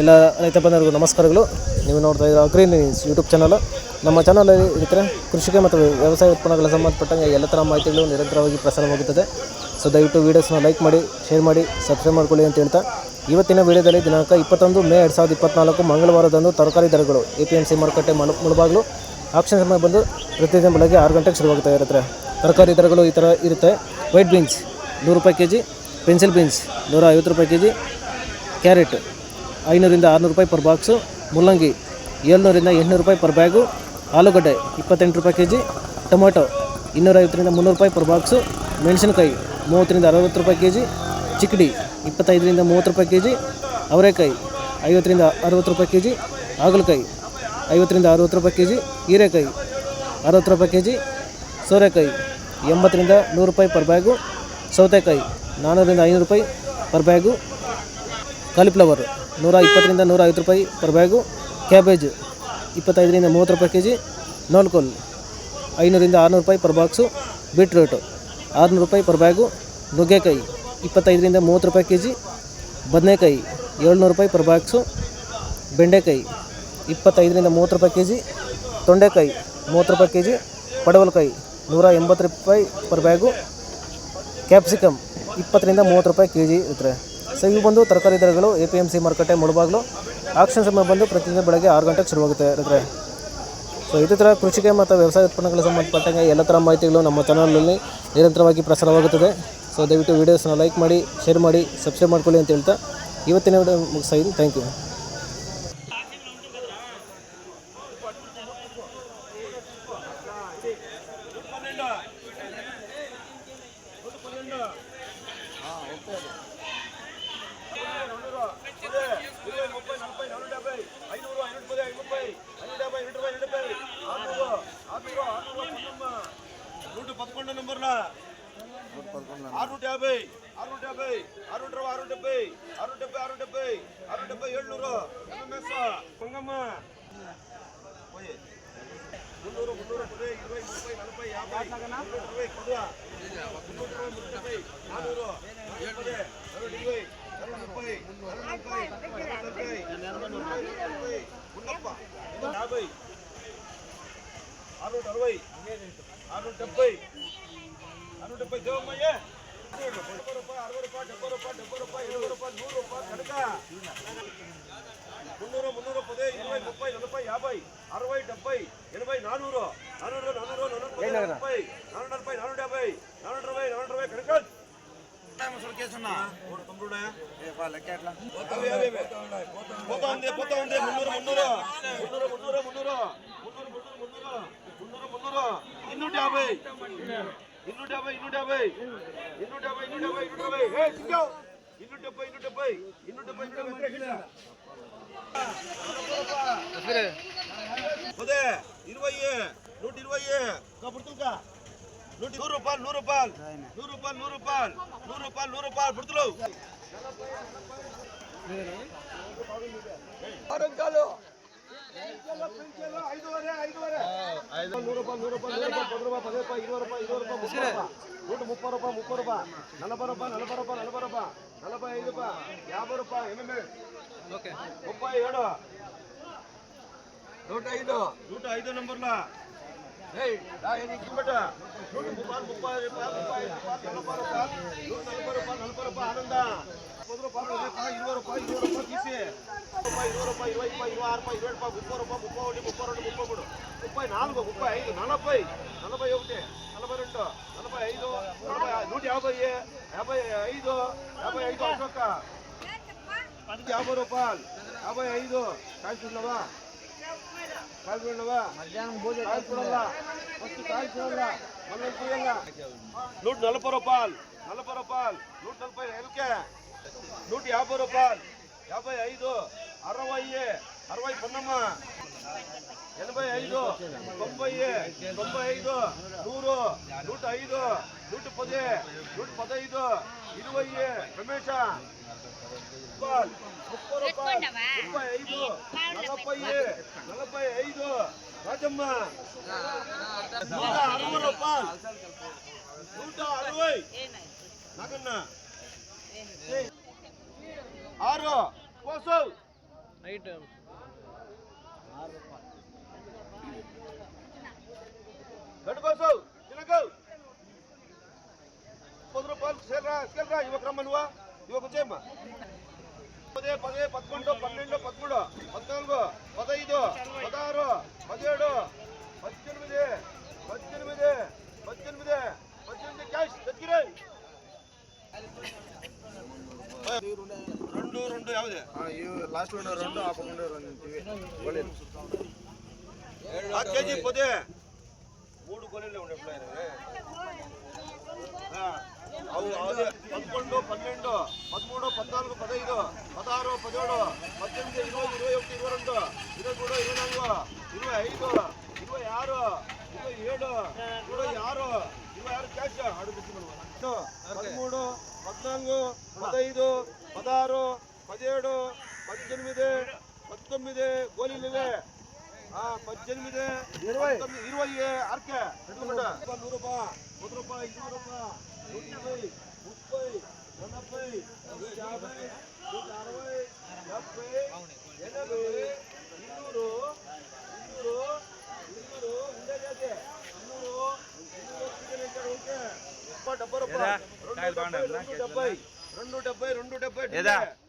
ಎಲ್ಲ ರೈತ ಬಂಧುಗಳಿಗೂ ನಮಸ್ಕಾರಗಳು. ನೀವು ನೋಡ್ತಾ ಇದ್ದೀರಾ ಅಗ್ರಿ ನ್ಯೂಸ್ ಯೂಟ್ಯೂಬ್ ಚಾನಲ್. ನಮ್ಮ ಚಾನಲಲ್ಲಿ ಇದ್ರೆ ಕೃಷಿಗೆ ಮತ್ತು ವ್ಯವಸಾಯ ಉತ್ಪನ್ನಗಳ ಸಂಬಂಧಪಟ್ಟಂಗೆ ಎಲ್ಲ ಥರ ಮಾಹಿತಿಗಳು ನಿರಂತರವಾಗಿ ಪ್ರಸಾರವಾಗುತ್ತದೆ. ಸೊ ದಯವಿಟ್ಟು ವೀಡಿಯೋಸ್ನ ಲೈಕ್ ಮಾಡಿ, ಶೇರ್ ಮಾಡಿ, ಸಬ್ಸ್ಕ್ರೈಬ್ ಮಾಡ್ಕೊಳ್ಳಿ ಅಂತ ಹೇಳ್ತಾ, ಇವತ್ತಿನ ವಿಡಿಯೋದಲ್ಲಿ ದಿನಾಂಕ 21 ಮೇ 2024 ಮಂಗಳವಾರದಂದು ತರಕಾರಿ ದರಗಳು APMC ಮಾರುಕಟ್ಟೆ ಮುಳಬಾಗಿಲು ಆಕ್ಷನ್ ಸಮಯ ಬಂದು ಪ್ರತಿದಿನ ಬೆಳಗ್ಗೆ 6 ಗಂಟೆಗೆ ಶುರುವಾಗ್ತಾ ಇರುತ್ತೆ. ತರಕಾರಿ ದರಗಳು ಈ ಥರ ಇರುತ್ತೆ. ವೈಟ್ ಬೀನ್ಸ್ 100 ರೂಪಾಯಿ kg, ಪೆನ್ಸಿಲ್ ಬೀನ್ಸ್ 150 ರೂಪಾಯಿ kg, ಕ್ಯಾರೆಟ್ 500ರಿಂದ 600 ರೂಪಾಯಿ ಪರ್ ಬಾಕ್ಸು, ಮುಲ್ಲಂಗಿ 700ರಿಂದ 800 ರೂಪಾಯಿ ಪರ್ ಬ್ಯಾಗು, ಆಲೂಗಡ್ಡೆ 28 ರೂಪಾಯಿ kg, ಟೊಮೊಟೊ 250ರಿಂದ 300 ರೂಪಾಯಿ ಪರ್ ಬಾಕ್ಸು, ಮೆಣಸಿನಕಾಯಿ 30ರಿಂದ 60 ರೂಪಾಯಿ kg, ಚಿಕ್ಕಡಿ 25ರಿಂದ 30 ರೂಪಾಯಿ kg, ಅವರೆಕಾಯಿ 50ರಿಂದ 60 ರೂಪಾಯಿ kg, ಹಾಗಲಕಾಯಿ 50ರಿಂದ 60 ರೂಪಾಯಿ kg, ಹೀರೆಕಾಯಿ 60 ರೂಪಾಯಿ kg, ಸೋರೆಕಾಯಿ 80ರಿಂದ 100 ರೂಪಾಯಿ ಪರ್ ಬ್ಯಾಗು, ಸೌತೆಕಾಯಿ 400ರಿಂದ 500 ರೂಪಾಯಿ ಪರ್ ಬ್ಯಾಗು, ಕಾಲಿಫ್ಲವರ್ 120ರಿಂದ 150 ರೂಪಾಯಿ ಪರ್ ಬ್ಯಾಗು, ಕ್ಯಾಬೇಜ್ 25ರಿಂದ 30 ರೂಪಾಯಿ kg, ನೋಲ್ಕೋಲ್ 500ರಿಂದ 600 ರೂಪಾಯಿ ಪರ್ ಬಾಕ್ಸು, ಬೀಟ್ರೂಟು 600 ರೂಪಾಯಿ ಪರ್ ಬ್ಯಾಗು, ನುಗ್ಗೆಕಾಯಿ 25ರಿಂದ 30 ರೂಪಾಯಿ kg, ಬದನೆಕಾಯಿ 700 ರೂಪಾಯಿ ಪರ್ ಬಾಕ್ಸು, ಬೆಂಡೆಕಾಯಿ 25ರಿಂದ 30 ರೂಪಾಯಿ kg, ತೊಂಡೆಕಾಯಿ 30 ರೂಪಾಯಿ kg, ಪಡವಲಕಾಯಿ 180 ರೂಪಾಯಿ ಪರ್ ಬ್ಯಾಗು, ಕ್ಯಾಪ್ಸಿಕಮ್ 20ರಿಂದ 30 ರೂಪಾಯಿ kg ಇರ್ತಾರೆ. ಸೊ ಇವು ಬಂದು ತರಕಾರಿ ದರಗಳು APMC ಮಾರುಕಟ್ಟೆ ಮುಳಬಾಗಿಲು ಆಕ್ಷನ್ ಸಮಯ ಬಂದು ಪ್ರತಿದಿನ ಬೆಳಗ್ಗೆ 6 ಗಂಟೆಗೆ ಶುರುವಾಗುತ್ತೆ ಇರುತ್ತೆ. ಸೊ ಇದೇ ಥರ ಕೃಷಿಗೆ ಮತ್ತು ವ್ಯವಸಾಯ ಉತ್ಪನ್ನಗಳ ಸಂಬಂಧಪಟ್ಟಂಗೆ ಎಲ್ಲ ಥರ ಮಾಹಿತಿಗಳು ನಮ್ಮ ಚಾನಲಲ್ಲಿ ನಿರಂತರವಾಗಿ ಪ್ರಸಾರವಾಗುತ್ತದೆ. ಸೊ ದಯವಿಟ್ಟು ವೀಡಿಯೋಸ್ನ ಲೈಕ್ ಮಾಡಿ, ಶೇರ್ ಮಾಡಿ, ಸಬ್ಸ್ಕ್ರೈಬ್ ಮಾಡ್ಕೊಳ್ಳಿ ಅಂತ ಹೇಳ್ತಾ ಇವತ್ತಿನ ವಿಡಿಯೋ ಮುಗಿಸ್ತಾ ಇದ್ದೀನಿ. Thank you. ನಂಬರ್ನ 650 650 670 670 700 MMS ಮಂಗಮ್ಮ 300 300 ಪದೇ 20 30 40 50 ಕೊಡುವ 300 400 ಪದೇ 220 230 240 ಗುಂಡಪ್ಪ 50 660 670 670 ದೇವಮ್ಮಯ್ಯ 60 ರೂಪಾಯಿ 60 ರೂಪಾಯಿ 70 ರೂಪಾಯಿ 70 ರೂಪಾಯಿ 70 ರೂಪಾಯಿ 100 ರೂಪಾಯಿ ಕಡಕ 300 300 ಪದೇ 20 30 40 50 60 70 80 400 400 440 ರೂಪಾಯಿ 440 450 420 ಕಡಕ మసలు కేసన్న ఓడు తమ్ముడా ఏ పాల కేట్ల పోతా ఉంది 300 300 హే సింగో 270 పోదే 20 120 కబుర్తుల్కా 100 రూపాయలు పుడుతులు ఆరంకాలు 5 100 రూపాయలు 10 రూపాయలు 20 రూపాయలు 130 రూపాయలు 40 రూపాయలు 45 రూపాయలు 50 రూపాయలు ఎంఎంఎస్ ఓకే 37 105 నంబర్లా ఏయ్ రా ఏది కింబట 130 రూపాయలు 40 రూపాయలు ఆనంద 10 రూపాయలు 20 రూపాయలు తీసి 20 రూపాయలు 26 రూపాయలు 27 రూపాయలు 30 రూపాయలు 32 34 35 40 41 42 45 150 55 అశోక 50 రూపాయలు 55 కాల్చున్నావా మధ్యాహ్నం భోజనం కాల్చుడల్లా ఫస్ట్ కాల్చుడల్లా మళ్ళీ తీయంగా 140 రూపాయలు 140 ఎల్కే 150 రూపాయలు 55 60 పొన్నమ్మ 85 90 95 100 105 110 115 20 రమేష 30 రూపాయలు 35 45 రాజమ్మ 160 రూపాయలు 160 నాగన్న 6 కోసం నైట్ గడుకోసావు తినకు 10 రూపాయలు స్కేల్ రా ఇవ్వకు రమ్మ నువ్వు ఇవ్వకు చేయమ్మా 10 10 11 12 13 14 15 16 17 18 క్యాష్ తెచ్చిరే రెండు ಯಾವ್ದು లాస్ట్ లో 2 ఆ పక్కన 2 ಆ ಕೆಜಿ ಪೊದೆ 3 ಗೋಲಿಲೆ ఉండే ప్లేయర్ ಅವು 11 12 13 14 15 16 17 18 20 21 22 23 24 25 26 ಕ್ಯಾಶ್ ಆಡು ಬಿಸಿ ಮಾಡುವ 13 14 15 16 17 18 19 ಗೋಲಿಲಿವೆ 18 20 ಅರ್ಕೆ 100 ರೂಪಾಯಿ 100 ರೂಪಾಯಿ 20 ರೂಪಾಯಿ 30 40 50 60 70 80 270 270